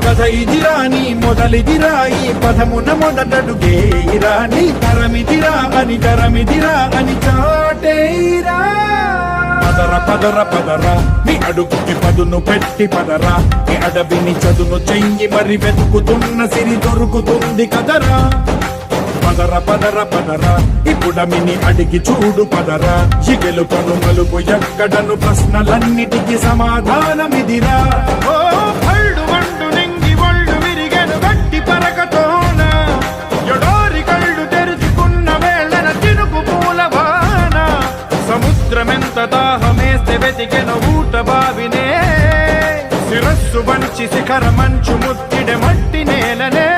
కథ ఇదిరా నీ మొదలిదిరా ఈ పదమున మొదటడుగేయిరా నీ తరమిదిరా అని చాటేయిరా పదర పదర పదరా నీ అడుగుకి పదును పెట్టి పదరా నీ అడవిని చదును చెయ్యి మరి వెతుకుతున్న సిరి దొరుకుతుంది కదరా పదర పదర పదరా ఇప్పుడమిని అడిగి చూడు పదరా ఇగెలుపను మలుపు ఎక్కడను ప్రశ్నలన్నిటికీ సమాధానమిదిరా ఓ పళ్ళు వండు నింగి ఒళ్ళు విరిగెను గట్టి పరకతోన ఎడోరి కళ్ళు తెరుచుకున్న వేళన తినుకు పూలవాన సముద్రమెంత దాహమేస్తే వెతికెను ఊట బావినే శిరస్సు వంచి శిఖర మంచు ముత్తిడె మట్టి నేలనే